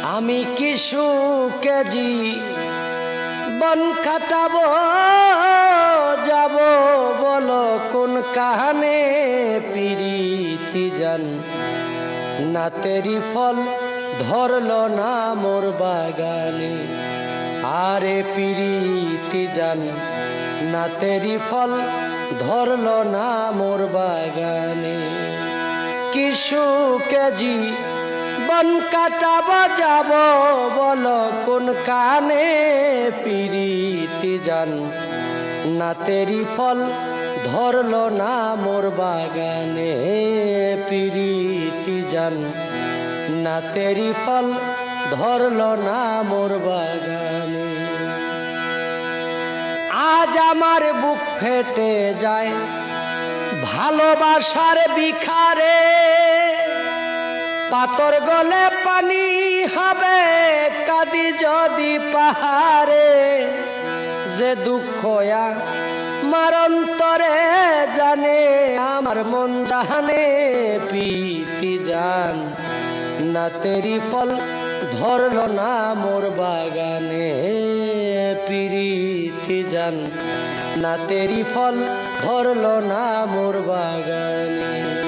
আমি কিছু কেজি বন কাটাবো যাব বলো কোন কাহানে পিরিতি জান না তেরি ফল ধরলো না মোর বাগানে আরে পিরিতি জান না তেরি ফল ধরলো না মোর বাগানে কিছু কেজি বন কাটাবো যাব বলো কোন কানে পিরিতি জান না তেরি ফল ধরলো না মোর বাগানে পিরিতি জান না তেরি ফল ধরলো না মোর বাগানে আজ আমার বুক ফেটে যায় ভালোবাসার বিখারে পাতর গলে পানি হবে কাঁদি যদি পাহাড়ে যে দুঃখ আমার অন্তরে জানে আমার মন জানে পিরিতি জান না তেরি ফল ধরলো না মোর বাগানে পিরিতি জান না তেরি ফল ধরলো না মোর বাগানে।